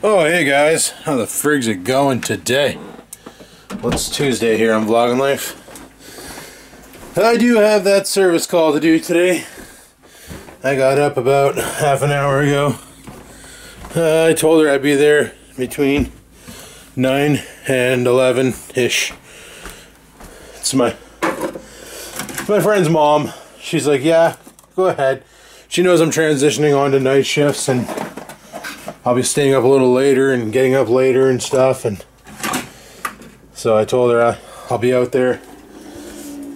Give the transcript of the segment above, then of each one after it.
Oh, hey guys, how the frig's it going today? Well, it's Tuesday here on Vlogging Life. I do have that service call to do today. I got up about half an hour ago. I told her I'd be there between 9 and 11-ish. It's my friend's mom. She's like, yeah, go ahead. She knows I'm transitioning on to night shifts and I'll be staying up a little later and getting up later and stuff, and so I told her I'll be out there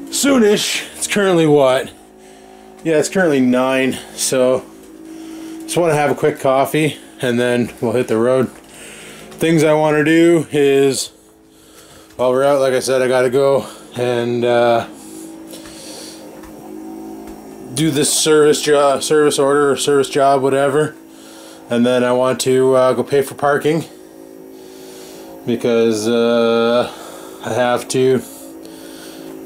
soonish. It's currently what? Yeah, it's currently 9, so just want to have a quick coffee and then we'll hit the road. Things I want to do is, while we're out, like I said, I gotta go and do this service order or service job, whatever. And then I want to go pay for parking because I have to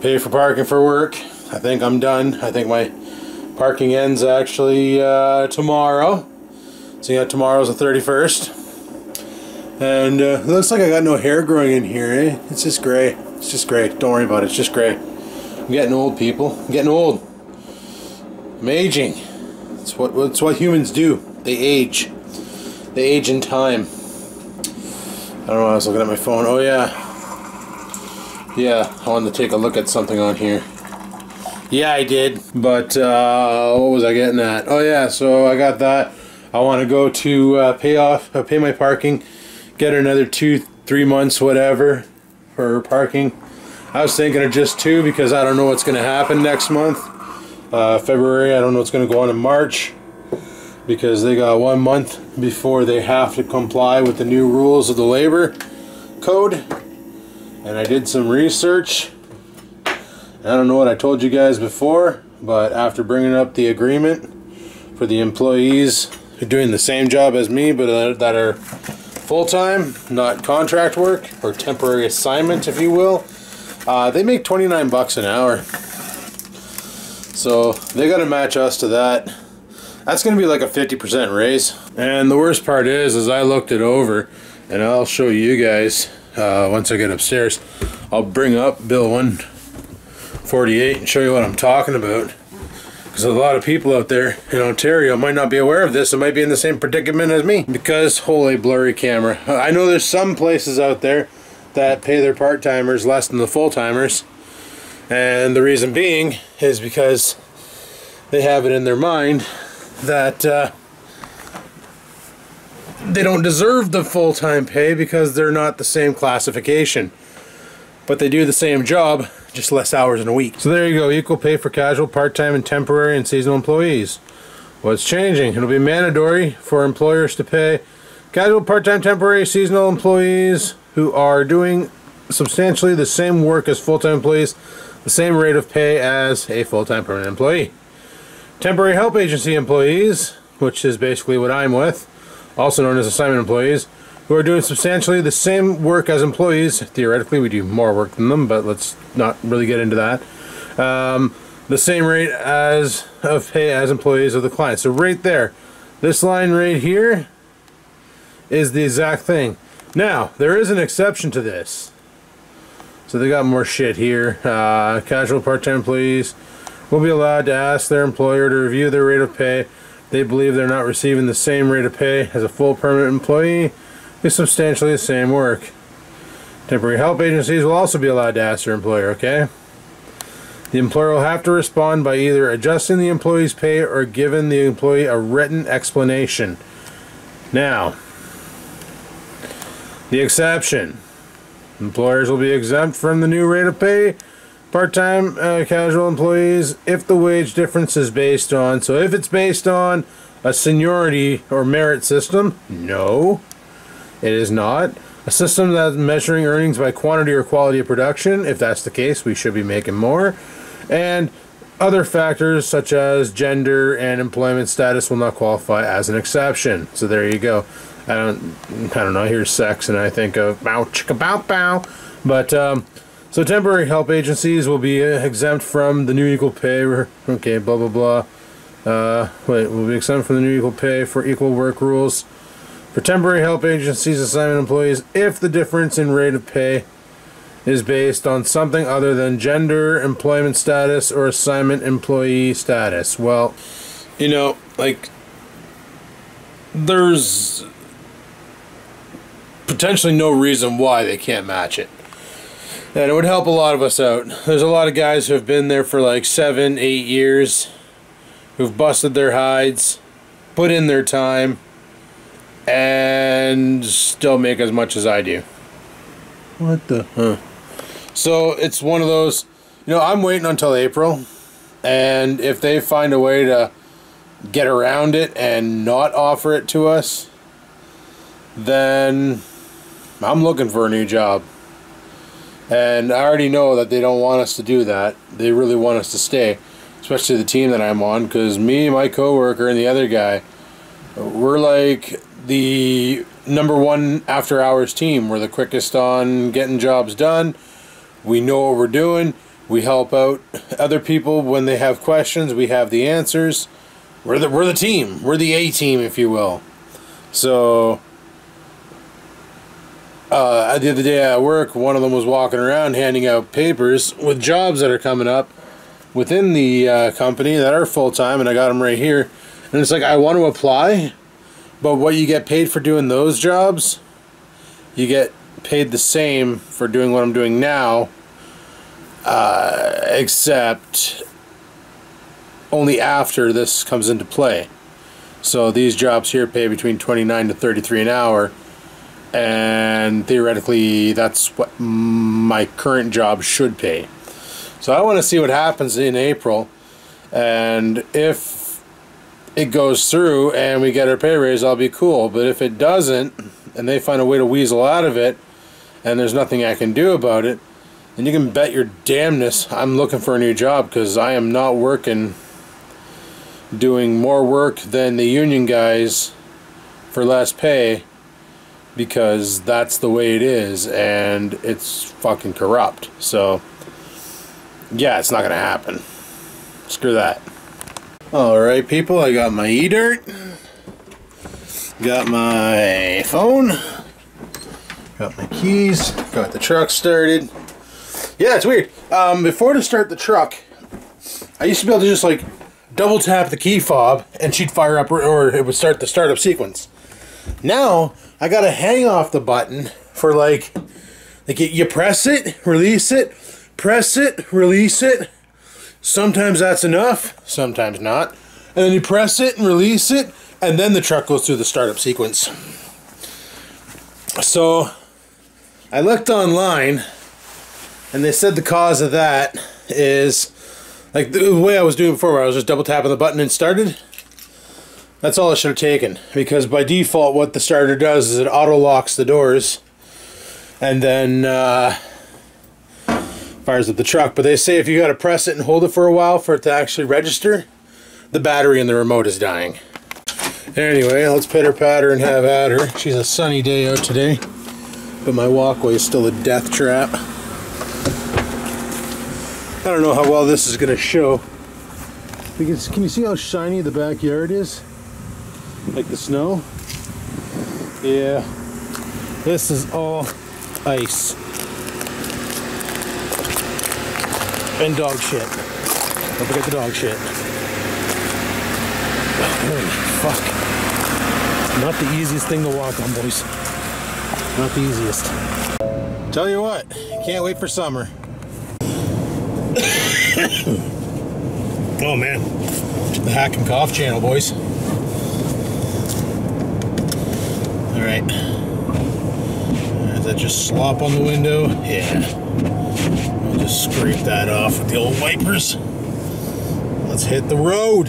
pay for parking for work. I think I'm done. I think my parking ends actually tomorrow. So yeah, tomorrow's the 31st. And it looks like I got no hair growing in here, eh? It's just gray. It's just gray. Don't worry about it. It's just gray. I'm getting old, people. I'm getting old. I'm aging. It's what humans do. They age. They age in time. I don't know, I was looking at my phone. Oh yeah. Yeah, I wanted to take a look at something on here. Yeah, I did. But, what was I getting at? Oh yeah, so I got that. I want to go to pay my parking. Get another 2-3 months, whatever, for parking. I was thinking of just 2 because I don't know what's going to happen next month. February, I don't know what's going to go on in March, because they got 1 month before they have to comply with the new rules of the labor code. And I did some research. I don't know what I told you guys before, but after bringing up the agreement for the employees who are doing the same job as me but that are full-time, not contract work or temporary assignment, if you will, they make 29 bucks an hour. So they got to match us to that. That's going to be like a 50% raise. And the worst part is I looked it over, and I'll show you guys once I get upstairs. I'll bring up Bill 148 and show you what I'm talking about. Because a lot of people out there in Ontario might not be aware of this and might be in the same predicament as me. Because, holy blurry camera. I know there's some places out there that pay their part-timers less than the full-timers. And the reason being is because they have it in their mind that they don't deserve the full-time pay because they're not the same classification. But they do the same job, just less hours in a week. So there you go, equal pay for casual, part-time, and temporary and seasonal employees. What's changing? It'll be mandatory for employers to pay casual, part-time, temporary, seasonal employees who are doing substantially the same work as full-time employees the same rate of pay as a full-time permanent employee. Temporary help agency employees, which is basically what I'm with, also known as assignment employees, who are doing substantially the same work as employees. Theoretically, we do more work than them, but let's not really get into that. The same rate of pay as employees of the client. So right there, this line right here is the exact thing. Now, there is an exception to this. So they got more shit here. Casual part-time employees will be allowed to ask their employer to review their rate of pay. They believe they're not receiving the same rate of pay as a full permanent employee with substantially the same work. Temporary help agencies will also be allowed to ask their employer, okay? The employer will have to respond by either adjusting the employee's pay or giving the employee a written explanation. Now, the exception. Employers will be exempt from the new rate of pay part-time casual employees if the wage difference is based on, so if it's based on a seniority or merit system, no, it is not. A system that's measuring earnings by quantity or quality of production, if that's the case, we should be making more. And other factors such as gender and employment status will not qualify as an exception. So there you go. I don't know, I hear sex and I think of bow chicka bow bow. But so temporary help agencies will be exempt from the new equal pay, okay, blah blah blah. Will be exempt from the new equal pay for equal work rules for temporary help agencies assignment employees if the difference in rate of pay is based on something other than gender, employment status, or assignment employee status. Well, you know, like, there's potentially no reason why they can't match it. And it would help a lot of us out. There's a lot of guys who have been there for like 7, 8 years, who've busted their hides, put in their time, and still make as much as I do. What the? Huh. So it's one of those, you know, I'm waiting until April, and if they find a way to get around it and not offer it to us, then I'm looking for a new job. And I already know that they don't want us to do that. They really want us to stay, especially the team that I'm on, because me, my coworker, and the other guy, we're like the #1 after hours team. We're the quickest on getting jobs done. We know what we're doing. We help out other people when they have questions. We have the answers. We're the team. We're the A team, if you will. So the other day at work, one of them was walking around handing out papers with jobs that are coming up within the company that are full-time, and I got them right here. And it's like, I want to apply, but what you get paid for doing those jobs, you get paid the same for doing what I'm doing now, except only after this comes into play. So these jobs here pay between 29 to 33 an hour, and theoretically that's what my current job should pay. So I want to see what happens in April, and if it goes through and we get our pay raise, I'll be cool. But if it doesn't, and they find a way to weasel out of it, and there's nothing I can do about it, then you can bet your damnness I'm looking for a new job, because I am not working doing more work than the union guys for less pay, because that's the way it is, and it's fucking corrupt. So yeah, it's not gonna happen. Screw that. Alright people, I got my e-dirt, got my phone, got my keys, got the truck started. Yeah, it's weird. Before to start the truck, I used to be able to just like double tap the key fob and she'd fire up, or it would start the startup sequence. Now I gotta hang off the button for like you press it, release it, press it, release it. Sometimes that's enough, sometimes not. And then you press it and release it, and then the truck goes through the startup sequence. So I looked online, and they said the cause of that is like the way I was doing before, where I was just double tapping the button and started. That's all I should have taken, because by default what the starter does is it auto locks the doors and then fires up the truck. But they say if you got to press it and hold it for a while for it to actually register, the battery in the remote is dying. Anyway, let's pitter patter and have at her. She's a sunny day out today, but my walkway is still a death trap. I don't know how well this is going to show, because can you see how shiny the backyard is? Like the snow? Yeah, this is all ice and dog shit. Don't forget the dog shit. Holy fuck. Not the easiest thing to walk on, boys. Not the easiest. Tell you what, can't wait for summer. Oh man, the Hack and Cough channel, boys. Alright. Does that just slop on the window? Yeah. I'll just scrape that off with the old wipers. Let's hit the road.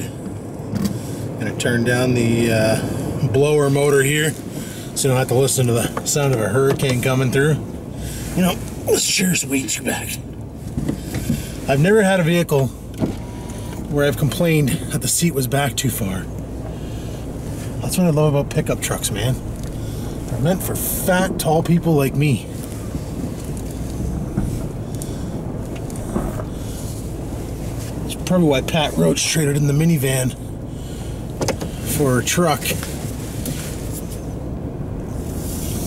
Gonna turn down the blower motor here so you don't have to listen to the sound of a hurricane coming through. You know, this chair's way too back. I've never had a vehicle where I've complained that the seat was back too far. That's what I love about pickup trucks, man. They're meant for fat, tall people like me. That's probably why Pat Roach traded in the minivan for a truck.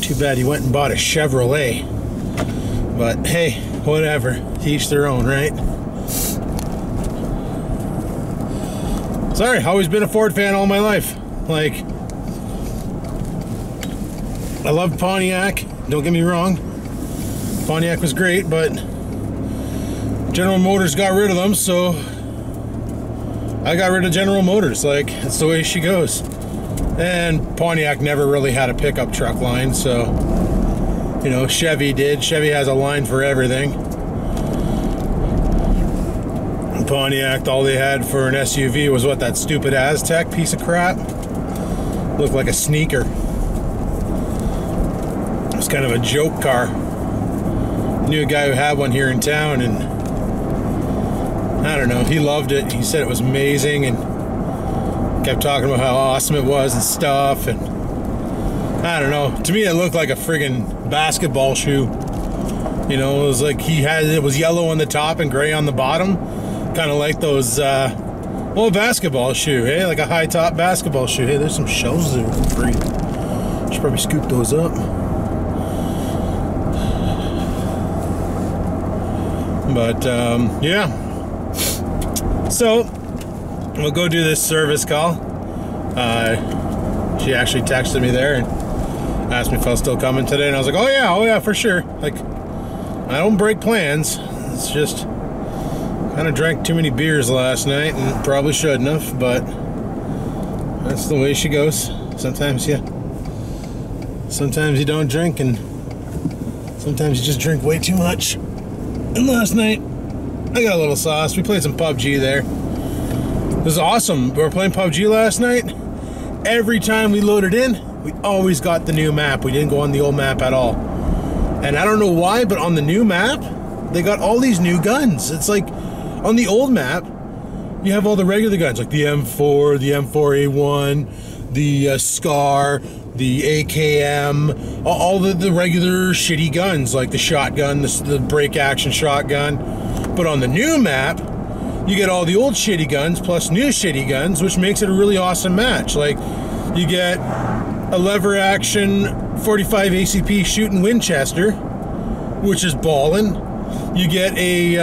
Too bad he went and bought a Chevrolet. But hey, whatever. To each their own, right? Sorry, always been a Ford fan all my life. Like, I loved Pontiac, don't get me wrong. Pontiac was great, but General Motors got rid of them, so I got rid of General Motors. Like, that's the way she goes. And Pontiac never really had a pickup truck line, so, you know, Chevy did. Chevy has a line for everything. And Pontiac, all they had for an SUV was what, that stupid Aztec piece of crap? Looked like a sneaker. It was kind of a joke car. I knew a guy who had one here in town, and I don't know, he loved it. He said it was amazing and kept talking about how awesome it was and stuff. And I don't know, to me it looked like a friggin' basketball shoe. You know, it was like it was yellow on the top and gray on the bottom, kind of like those well, basketball shoe, hey, like a high top basketball shoe. Hey, there's some shells there for free. Should probably scoop those up. But yeah, so we'll go do this service call. She actually texted me there and asked me if I was still coming today, and I was like, oh yeah, for sure. Like, I don't break plans. It's just kind of drank too many beers last night and probably shouldn't have, but that's the way she goes. Sometimes you don't drink, and sometimes you just drink way too much. And last night I got a little sauce. We played some PUBG there. It was awesome. We were playing PUBG last night. Every time we loaded in, we always got the new map. We didn't go on the old map at all. And I don't know why, but on the new map, they got all these new guns. It's like, on the old map, you have all the regular guns, like the M4, the M4A1, the SCAR, the AKM, all the regular shitty guns, like the shotgun, the break action shotgun. But on the new map, you get all the old shitty guns plus new shitty guns, which makes it a really awesome match. Like, you get a lever action 45 ACP shooting Winchester, which is ballin'. You get a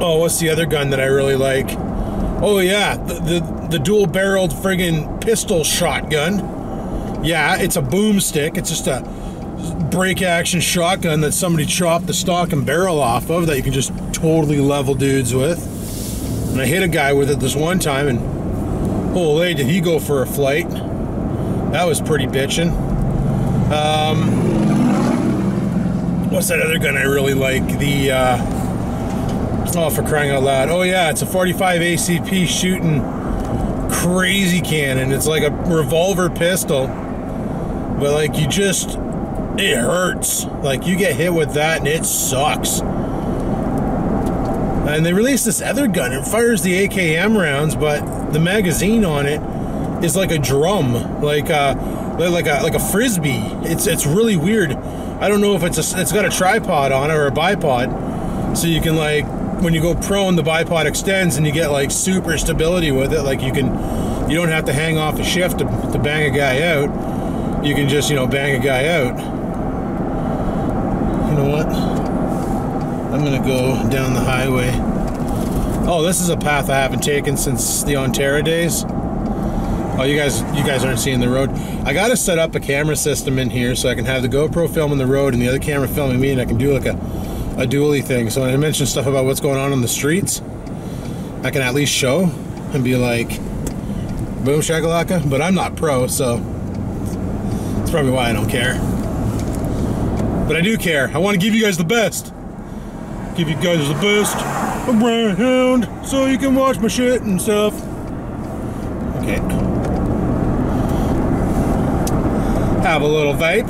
oh, what's the other gun that I really like? Oh yeah, the dual barreled friggin' pistol shotgun. Yeah, it's a boomstick. It's just a break action shotgun that somebody chopped the stock and barrel off of that you can just totally level dudes with. And I hit a guy with it this one time, and holy, did he go for a flight. That was pretty bitchin'. What's that other gun I really like? The oh, for crying out loud. Oh yeah, it's a 45 ACP shooting crazy cannon. It's like a revolver pistol, but like, you just, it hurts. Like, you get hit with that and it sucks. And they released this other gun. It fires the AKM rounds, but the magazine on it is like a drum, like a frisbee. It's really weird. I don't know if it's got a tripod on it or a bipod, so you can, like, when you go prone, the bipod extends and you get like super stability with it. Like, you don't have to hang off a shift to bang a guy out. You can just, you know, bang a guy out. You know what? I'm gonna go down the highway. Oh, this is a path I haven't taken since the Ontario days. Oh, you guys aren't seeing the road. I gotta set up a camera system in here so I can have the GoPro filming the road and the other camera filming me, and I can do like a dually thing. So when I mention stuff about what's going on the streets, I can at least show and be like, boom shakalaka. But I'm not pro, so that's probably why I don't care. But I do care. I want to give you guys the best. Give you guys the best around so you can watch my shit and stuff. Okay. Have a little vape.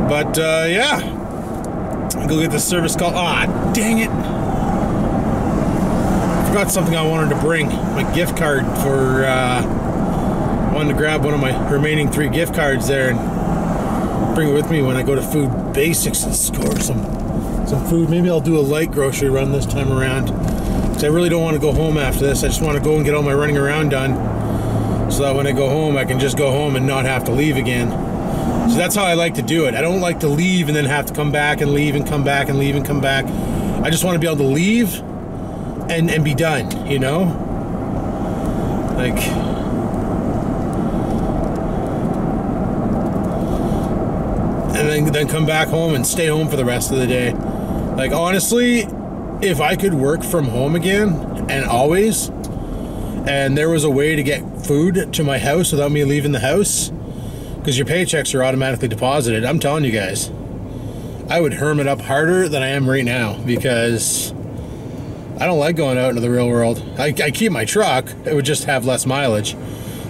But yeah, go get the service call. Ah, dang it! I forgot something I wanted to bring. My gift card for. I wanted to grab one of my remaining 3 gift cards there and bring it with me when I go to Food Basics and score some food. Maybe I'll do a light grocery run this time around. Because I really don't want to go home after this. I just want to go and get all my running around done, so that when I go home, I can just go home and not have to leave again. So that's how I like to do it. I don't like to leave and then have to come back and leave and come back and leave and come back. I just want to be able to leave and be done, you know? Like, and then come back home and stay home for the rest of the day. Like, honestly, if I could work from home again, and always, and there was a way to get food to my house without me leaving the house, because your paychecks are automatically deposited, I'm telling you guys, I would hermit up harder than I am right now, because I don't like going out into the real world. I keep my truck, it would just have less mileage.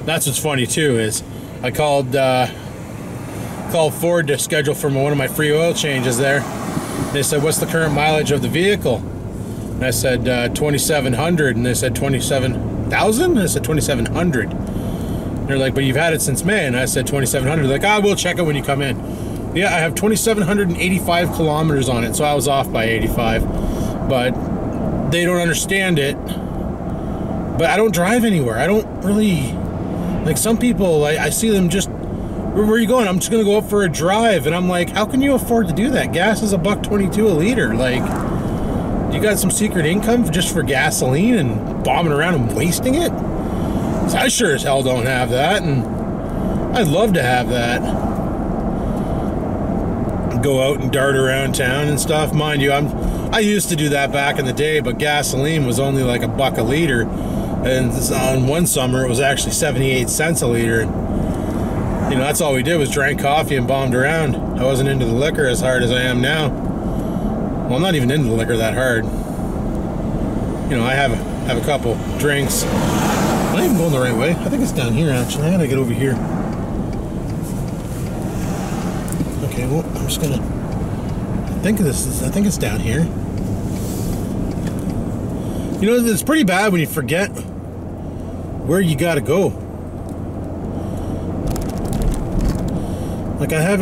That's what's funny too, is I called Ford to schedule for one of my free oil changes there. They said, what's the current mileage of the vehicle? And I said 2,700, and they said 27,000? I said 2,700. They're like, but you've had it since May, and I said 2,700. They're like, we'll check it when you come in. Yeah, I have 2,785 kilometers on it, so I was off by 85. But they don't understand it. But I don't drive anywhere. I don't really, like, some people, I see them just, where are you going? I'm just gonna go up for a drive. And I'm like, how can you afford to do that? Gas is $1.22 a liter. Like, you got some secret income just for gasoline and bombing around and wasting it? I sure as hell don't have that, and I'd love to have that. Go out and dart around town and stuff. Mind you, I used to do that back in the day, but gasoline was only like $1 a liter, and on one summer it was actually 78 cents a liter. You know, that's all we did was drank coffee and bombed around. I wasn't into the liquor as hard as I am now. Well, I'm not even into the liquor that hard. You know, I have a couple drinks. I'm not even going the right way. I think it's down here, actually. I gotta get over here. Okay, well, I'm just gonna... I think it's down here. You know, it's pretty bad when you forget where you gotta go. Like, I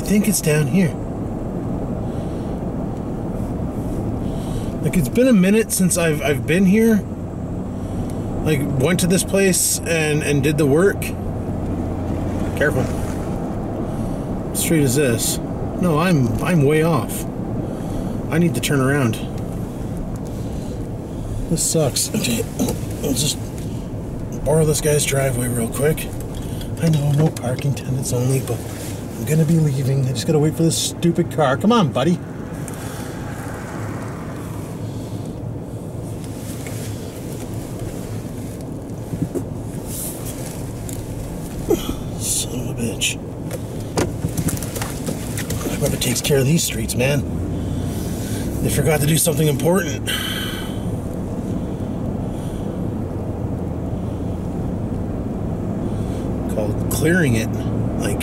think it's down here. Like, it's been a minute since I've been here. Like, went to this place and did the work. Careful. What street is this? No, I'm way off. I need to turn around. This sucks. Okay, I'll just borrow this guy's driveway real quick. I know, no parking, tenants only, but I'm gonna be leaving. I just gotta wait for this stupid car. Come on, buddy. Son of a bitch. Whoever takes care of these streets, man. They forgot to do something important. Called clearing it. Like,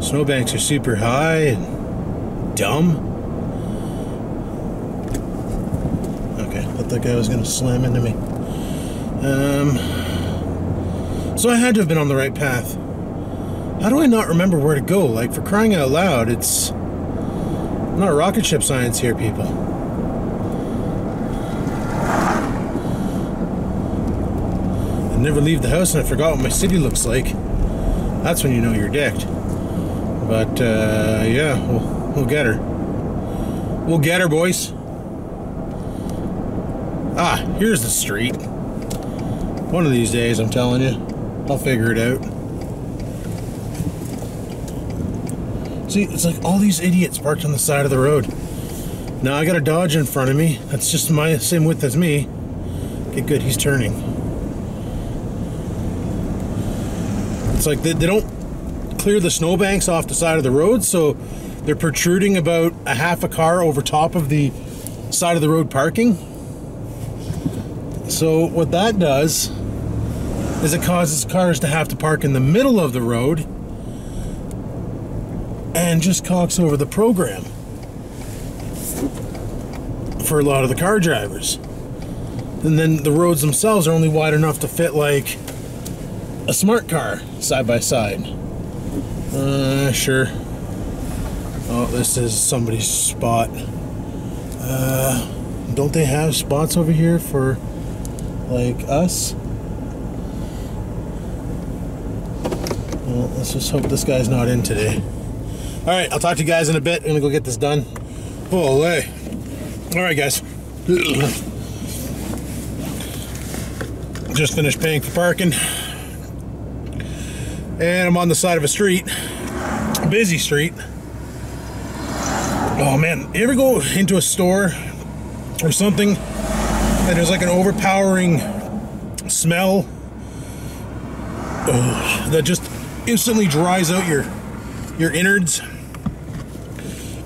snowbanks are super high and dumb. Okay, I thought that guy was gonna slam into me. So I had to have been on the right path. How do I not remember where to go? Like, for crying out loud, it's not rocket ship science here, people. I never leave the house and I forgot what my city looks like. That's when you know you're dicked. But, yeah, we'll get her. We'll get her, boys. Ah, here's the street. One of these days, I'm telling you. I'll figure it out. See, it's like all these idiots parked on the side of the road. Now I got a Dodge in front of me. That's just my same width as me. Okay, good, he's turning. It's like they don't clear the snowbanks off the side of the road, so they're protruding about a half a car over top of the side of the road parking. So what that does is it causes cars to have to park in the middle of the road and just cocks over the program for a lot of the car drivers. And then the roads themselves are only wide enough to fit like a smart car side by side. Sure. Oh, this is somebody's spot. Don't they have spots over here for, like, us? Well, let's just hope this guy's not in today. Alright, I'll talk to you guys in a bit. I'm gonna go get this done. Holy. Alright, guys. Just finished paying for parking. And I'm on the side of a street. A busy street. Oh man, you ever go into a store or something and there's like an overpowering smell that just instantly dries out your innards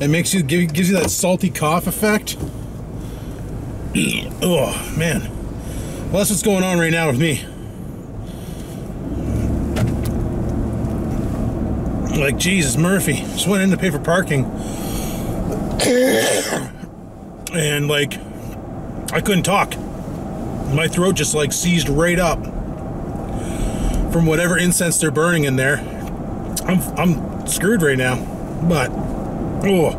and makes you gives you that salty cough effect? Oh man. Well, that's what's going on right now with me. Like, Jesus, Murphy. Just went in to pay for parking. And, like, I couldn't talk. My throat just, like, seized right up from whatever incense they're burning in there. I'm screwed right now. But, oh.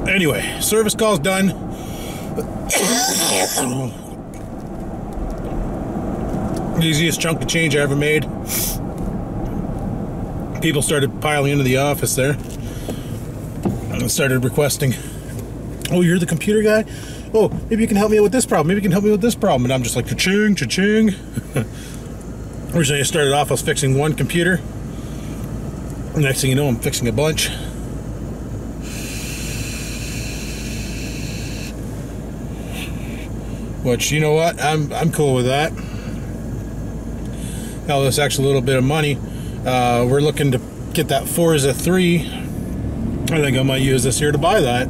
Anyway, service call's done. Easiest chunk of change I ever made. People started piling into the office there and started requesting, oh, you're the computer guy? Oh, maybe you can help me out with this problem. Maybe you can help me with this problem. And I'm just like, cha-ching, cha-ching. Originally I started off, I was fixing one computer. Next thing you know, I'm fixing a bunch. Which, you know what? I'm cool with that. Hell, that's actually a little bit of money. We're looking to get that Forza 3. I think I might use this here to buy that.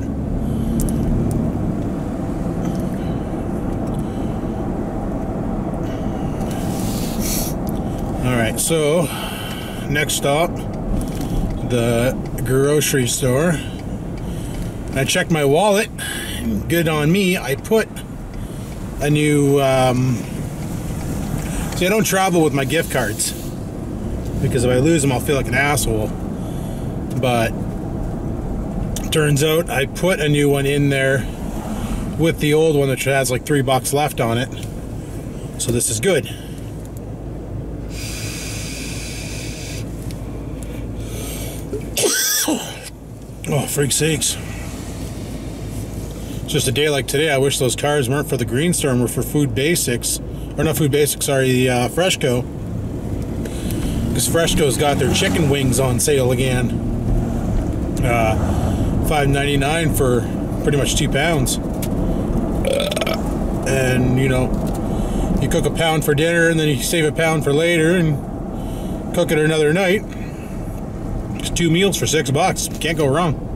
Alright, so next stop, the grocery store. I checked my wallet, and good on me, I put a new, see, I don't travel with my gift cards, because if I lose them, I'll feel like an asshole. But turns out I put a new one in there with the old one, which has like $3 left on it. So this is good. Oh, freak's sakes. Just a day like today, I wish those cars weren't for the Green Storm, were for Food Basics. Or not Food Basics, sorry, Freshco. Because Freshco's got their chicken wings on sale again. $5.99 for pretty much 2 pounds. And, you know, you cook a pound for dinner and then you save a pound for later and cook it another night. It's 2 meals for $6. Can't go wrong.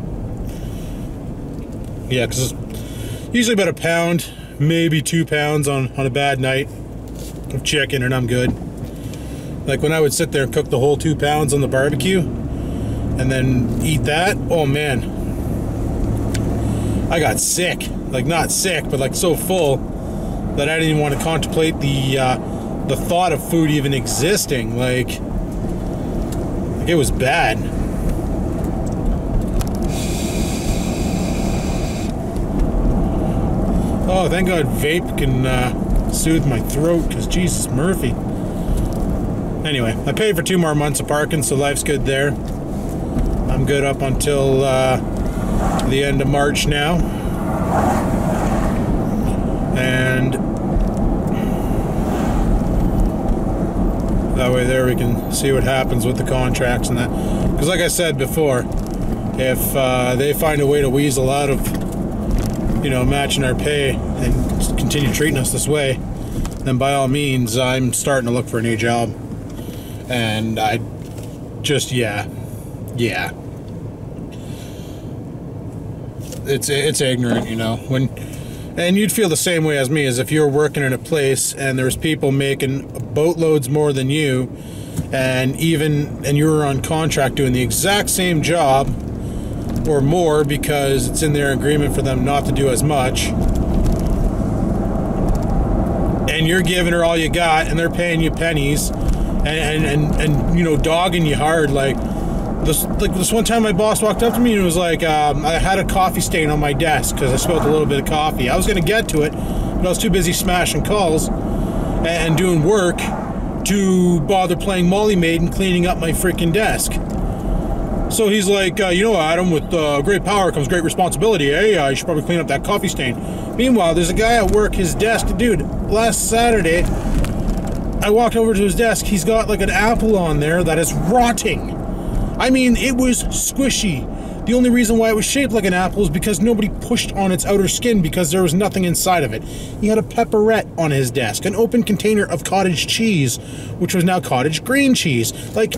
Yeah, because it's usually about a pound, maybe 2 pounds on a bad night of chicken, and I'm good. Like when I would sit there and cook the whole 2 pounds on the barbecue and then eat that, oh man, I got sick. Like, not sick, but like so full that I didn't even want to contemplate the thought of food even existing. Like it was bad. Oh, thank God vape can soothe my throat, because Jesus, Murphy. Anyway, I paid for 2 more months of parking, so life's good there. I'm good up until the end of March now. And that way there we can see what happens with the contracts and that. Because like I said before, if they find a way to weasel out of, you know, matching our pay and continue treating us this way, then by all means, I'm starting to look for a new job. And I just, yeah. It's ignorant, you know. And you'd feel the same way as me, as if you were working in a place and there's people making boatloads more than you, and you were on contract doing the exact same job or more because it's in their agreement for them not to do as much, and you're giving her all you got and they're paying you pennies and you know, dogging you hard, like, This one time my boss walked up to me and was like, I had a coffee stain on my desk because I spilled a little bit of coffee. I was going to get to it, but I was too busy smashing calls and doing work to bother playing Molly Maid and cleaning up my freaking desk. So he's like, you know, Adam, with great power comes great responsibility. Hey, you should probably clean up that coffee stain. Meanwhile, there's a guy at work, his desk, dude, last Saturday, I walked over to his desk, he's got like an apple on there that is rotting. I mean, it was squishy. The only reason why it was shaped like an apple is because nobody pushed on its outer skin because there was nothing inside of it. He had a pepperette on his desk, an open container of cottage cheese, which was now cottage green cheese. Like,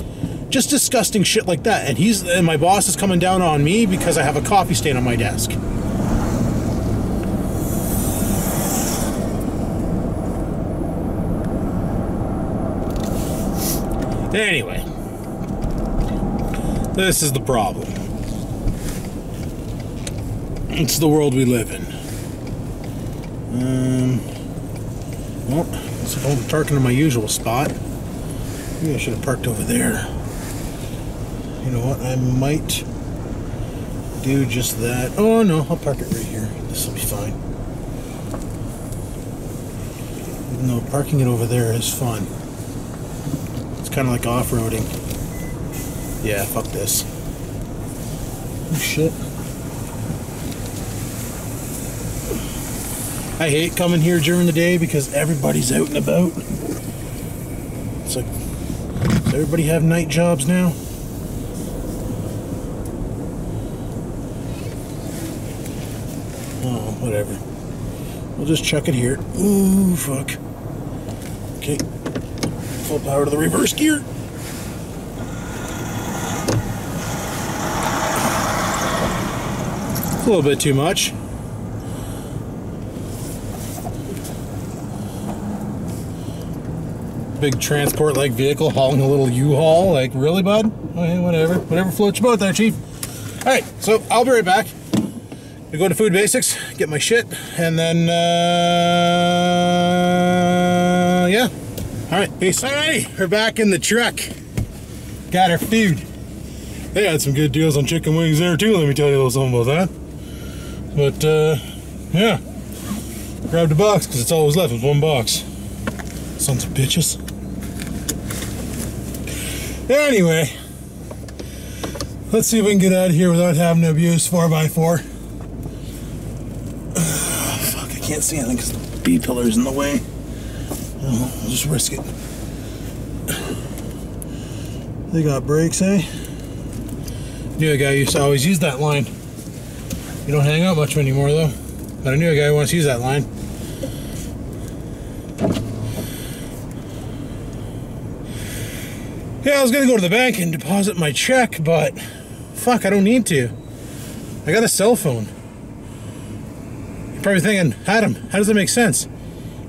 just disgusting shit like that. And my boss is coming down on me because I have a coffee stain on my desk. Anyway, this is the problem. It's the world we live in. Well, so I'm parking in my usual spot. Maybe I should have parked over there. You know what? I might do just that. Oh no, I'll park it right here. This will be fine. No, parking it over there is fun. It's kind of like off-roading. Yeah, fuck this. Oh shit. I hate coming here during the day because everybody's out and about. It's like, does everybody have night jobs now? Oh, whatever. We'll just chuck it here. Ooh, fuck. Okay. Full power to the reverse gear. It's a little bit too much. Big transport-like vehicle hauling a little U-Haul. Like, really, bud? Okay, whatever. Whatever floats your boat there, Chief. Alright, so I'll be right back. I go to Food Basics, get my shit, and then, yeah. Alright, peace. Alrighty, we're back in the truck. Got our food. They had some good deals on chicken wings there, too, let me tell you a little something about that. But, yeah. Grabbed a box, because it's all that was left was one box. Sons of bitches. Anyway, let's see if we can get out of here without having to abuse 4x4. Fuck, I can't see anything because the B-pillar's in the way. Oh, I'll just risk it. They got brakes, eh? Knew a guy used to always use that line. You don't hang out much anymore, though. But I knew a guy who wants to use that line. Yeah, I was gonna go to the bank and deposit my check, but fuck, I don't need to. I got a cell phone. You're probably thinking, Adam, how does that make sense?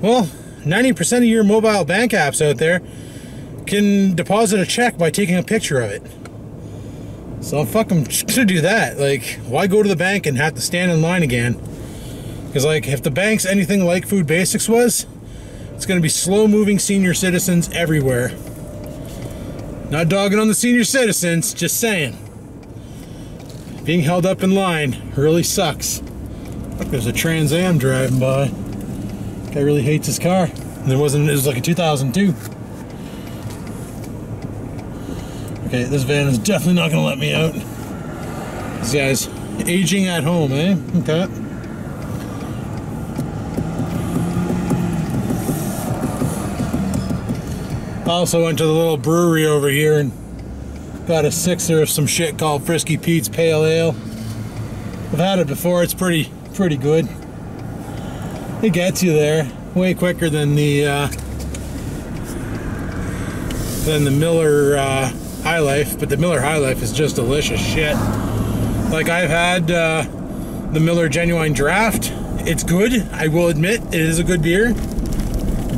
Well, 90% of your mobile bank apps out there can deposit a check by taking a picture of it. So fuck, I'm just gonna do that. Like, why go to the bank and have to stand in line again? Because, like, if the bank's anything like Food Basics was, it's gonna be slow-moving senior citizens everywhere. Not dogging on the senior citizens, just saying. Being held up in line really sucks. Look, there's a Trans Am driving by. Guy really hates his car. And it was like a 2002. Okay, this van is definitely not gonna let me out. This guy's aging at home, eh? Okay. Also went to the little brewery over here and got a sixer of some shit called Frisky Pete's Pale Ale. I've had it before, it's pretty good. It gets you there way quicker than the Miller High Life, but the Miller High Life is just delicious shit. Like, I've had the Miller Genuine Draft. It's good, I will admit, it is a good beer.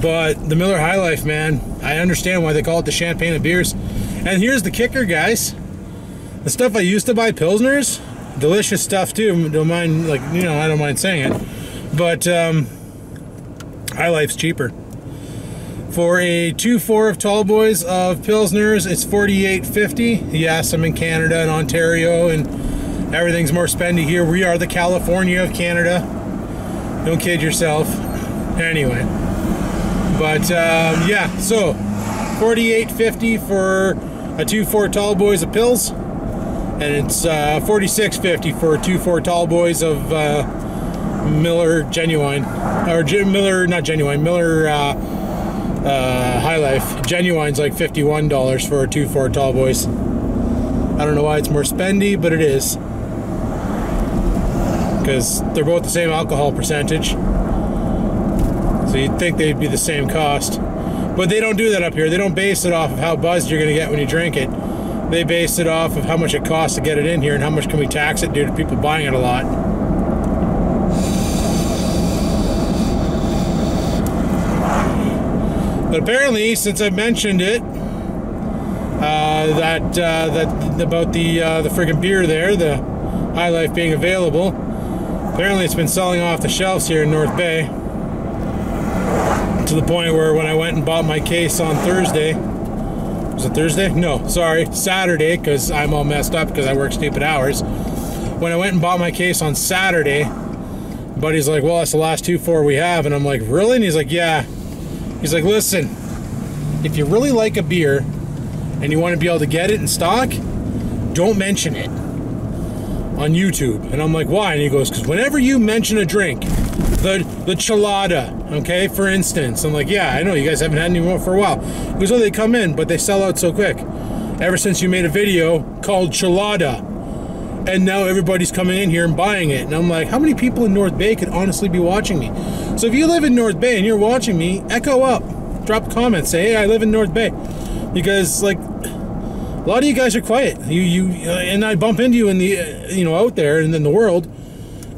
But the Miller High Life, man, I understand why they call it the champagne of beers. And here's the kicker, guys. The stuff I used to buy, Pilsners, delicious stuff too. Don't mind, like, you know, I don't mind saying it. But High Life's cheaper. For a 2-4 of tall boys of Pilsners, it's $48.50. Yes, I'm in Canada and Ontario, and everything's more spendy here. We are the California of Canada. Don't kid yourself. Anyway. But, yeah, so $48.50 for a 2-4 tall boys of Pils. And it's $46.50 for 2-4 tall boys of Miller Genuine. Or Miller, not Genuine, Miller... High Life. Genuine's like $51 for a 2-4 tall boys. I don't know why it's more spendy, but it is. Because they're both the same alcohol percentage. So you'd think they'd be the same cost. But they don't do that up here. They don't base it off of how buzzed you're going to get when you drink it. They base it off of how much it costs to get it in here and how much can we tax it due to people buying it a lot. But apparently, since I've mentioned it, about the friggin' beer there, the High Life being available, apparently it's been selling off the shelves here in North Bay, to the point where when I went and bought my case on Thursday, was it Thursday? No, sorry, Saturday, because I'm all messed up because I work stupid hours. When I went and bought my case on Saturday, buddy's like, well, that's the last 2-4 we have, and I'm like, really? And he's like, yeah. He's like, listen, if you really like a beer and you want to be able to get it in stock, don't mention it on YouTube. And I'm like, why? And he goes, because whenever you mention a drink, the chelada, okay, for instance, I'm like, yeah, I know, you guys haven't had any more for a while. He goes, oh, they come in, but they sell out so quick. Ever since you made a video called chelada, and now everybody's coming in here and buying it. And I'm like, how many people in North Bay could honestly be watching me? So if you live in North Bay and you're watching me, echo up. Drop a comment. Say, hey, I live in North Bay. Because, like, a lot of you guys are quiet. And I bump into you in the, out there and in the world.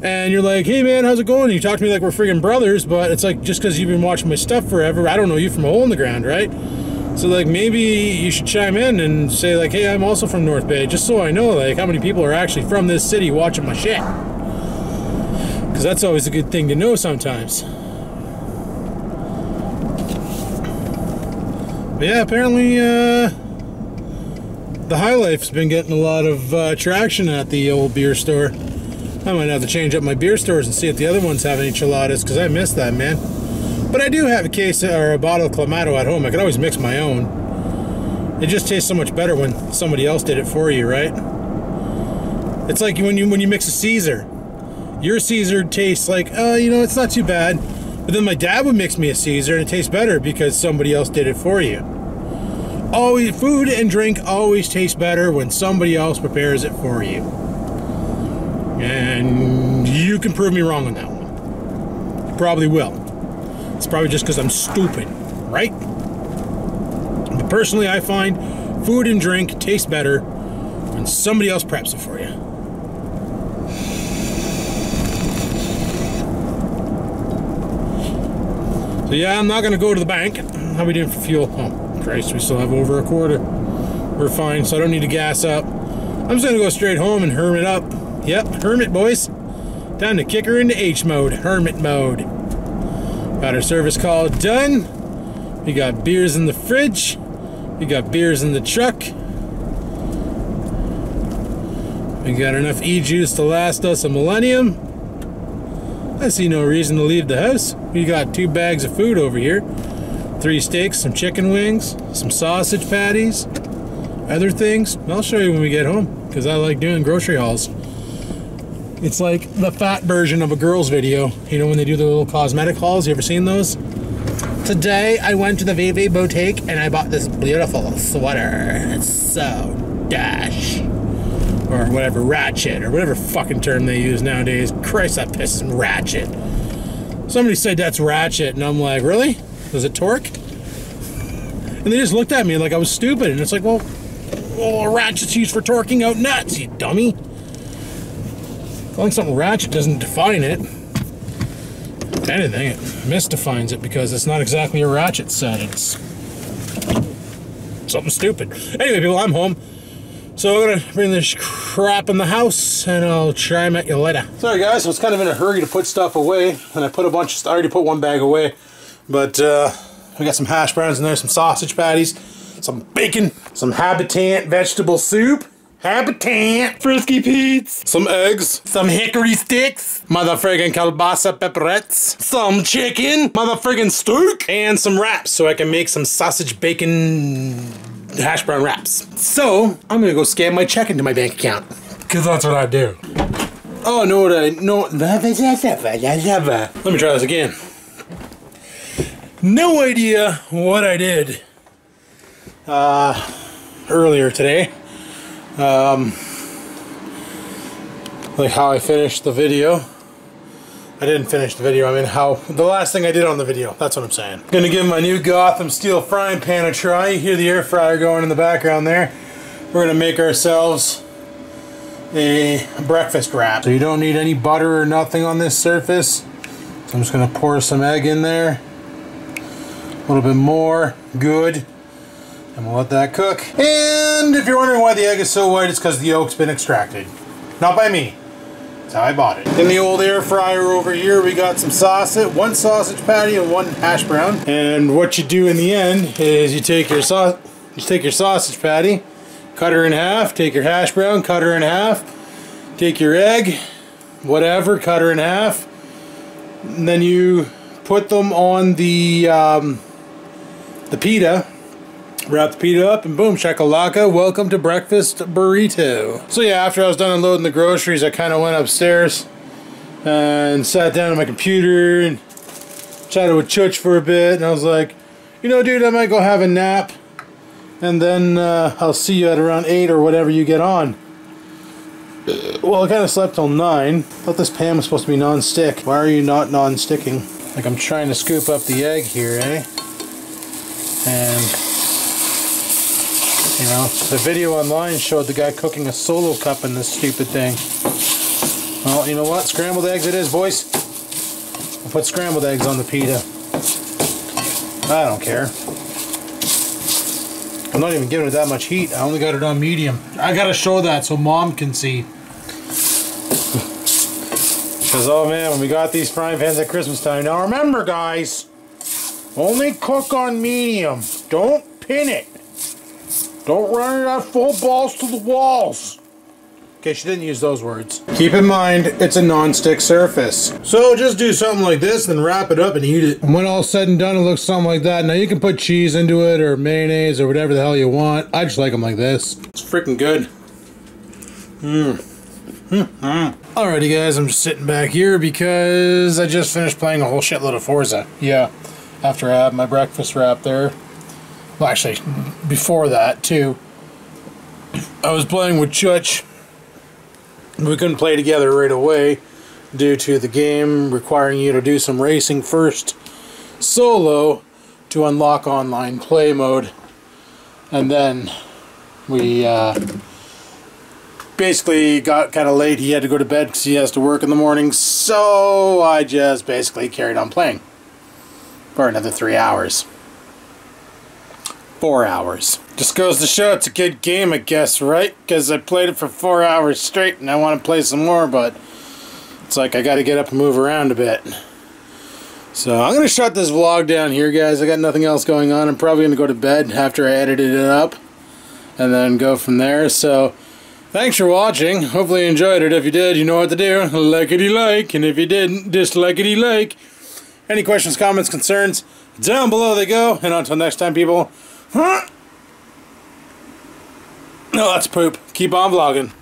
And you're like, hey, man, how's it going? And you talk to me like we're friggin' brothers. But it's like, just because you've been watching my stuff forever, I don't know you from a hole in the ground, right? So, like, maybe you should chime in and say, like, hey, I'm also from North Bay, just so I know, like, how many people are actually from this city watching my shit. Because that's always a good thing to know sometimes. But yeah, apparently, the High Life's been getting a lot of traction at the old beer store. I might have to change up my beer stores and see if the other ones have any cheladas, because I miss that, man. But I do have a case or a bottle of Clamato at home. I could always mix my own. It just tastes so much better when somebody else did it for you, right? It's like when you mix a Caesar. Your Caesar tastes like, it's not too bad. But then my dad would mix me a Caesar and it tastes better because somebody else did it for you. Always, food and drink always taste better when somebody else prepares it for you. And you can prove me wrong on that one. You probably will. It's probably just because I'm stupid, right? But personally, I find food and drink taste better when somebody else preps it for you. So yeah, I'm not going to go to the bank. How are we doing for fuel? Oh, Christ, we still have over a quarter. We're fine, so I don't need to gas up. I'm just going to go straight home and hermit up. Yep, hermit, boys. Time to kick her into H mode, hermit mode. Got our service call done. We got beers in the fridge. We got beers in the truck. We got enough e-juice to last us a millennium. I see no reason to leave the house. We got 2 bags of food over here. 3 steaks, some chicken wings, some sausage patties, other things. I'll show you when we get home, because I like doing grocery hauls. It's like the fat version of a girl's video. You know when they do the little cosmetic hauls? You ever seen those? Today I went to the VV Boutique and I bought this beautiful sweater. It's so dash. Or whatever, ratchet, or whatever fucking term they use nowadays. Christ, that pisses me, ratchet. Somebody said that's ratchet, and I'm like, really? Does it torque? And they just looked at me like I was stupid, and it's like, well, ratchet's used for torquing out nuts, you dummy. Calling something ratchet doesn't define it. If anything, it misdefines it because it's not exactly a ratchet set. It's something stupid. Anyway, people, I'm home. So I'm gonna bring this crap in the house and I'll try and at you later. Sorry guys, I was kind of in a hurry to put stuff away and I put a bunch of, I already put 1 bag away. But We got some hash browns in there, some sausage patties, some bacon, some habitant vegetable soup. Habitant! Frisky Pete's! Some eggs. Some hickory sticks. Motherfriggin' kielbasa pepperettes. Some chicken. Motherfriggin' steak. And some wraps so I can make some sausage bacon hash brown wraps. So, I'm gonna go scan my check into my bank account. Cause that's what I do. Oh, no, let me try this again. No idea what I did earlier today. Like how I finished the video. I didn't finish the video, I mean the last thing I did on the video, that's what I'm saying. Gonna give my new Gotham steel frying pan a try. You hear the air fryer going in the background there. We're gonna make ourselves a breakfast wrap. So you don't need any butter or nothing on this surface. So I'm just gonna pour some egg in there. A little bit more, good. And we'll let that cook. And if you're wondering why the egg is so white, it's because the yolk's been extracted. Not by me. That's how I bought it. In the old air fryer over here, we got some sausage, one sausage patty and one hash brown. And what you do in the end is you take your sausage patty, cut her in half, take your hash brown, cut her in half, take your egg, whatever, cut her in half, and then you put them on the pita. Wrap the pita up and boom, shakalaka, welcome to breakfast burrito. So yeah, after I was done unloading the groceries, I kind of went upstairs and sat down on my computer and chatted with Chutch for a bit, and I was like, you know dude, I might go have a nap and then I'll see you at around 8 or whatever you get on. Well, I kind of slept till 9. Thought this pan was supposed to be non-stick. Why are you not non-sticking? Like I'm trying to scoop up the egg here, eh? And you know, the video online showed the guy cooking a solo cup in this stupid thing. Well, you know what? Scrambled eggs it is, boys. I'll put scrambled eggs on the pita. I don't care. I'm not even giving it that much heat. I only got it on medium. I gotta show that so Mom can see. Because, oh man, when we got these frying pans at Christmas time. Now remember, guys, only cook on medium. Don't pin it. Don't run it at full balls to the walls. Okay, she didn't use those words. Keep in mind, it's a non-stick surface. So just do something like this, then wrap it up and eat it. And when all's said and done, it looks something like that. Now you can put cheese into it or mayonnaise or whatever the hell you want. I just like them like this. It's freaking good. Alrighty guys, I'm just sitting back here because I just finished playing a whole shitload of Forza. Yeah, after I had my breakfast wrap there. Well, actually, before that, too. I was playing with Chutch. We couldn't play together right away due to the game requiring you to do some racing first solo to unlock online play mode. And then we basically got kind of late. He had to go to bed because he has to work in the morning. So I just basically carried on playing for another 3 hours. 4 hours. Just goes to show it's a good game, I guess, right? Because I played it for 4 hours straight and I want to play some more, but it's like I got to get up and move around a bit. So I'm going to shut this vlog down here, guys. I got nothing else going on. I'm probably going to go to bed after I edited it up and then go from there. So thanks for watching. Hopefully you enjoyed it. If you did, you know what to do. Like-itty-like. And if you didn't, dislike-itty-like. Any questions, comments, concerns, down below they go. And until next time, people. No, that's poop. Keep on vlogging.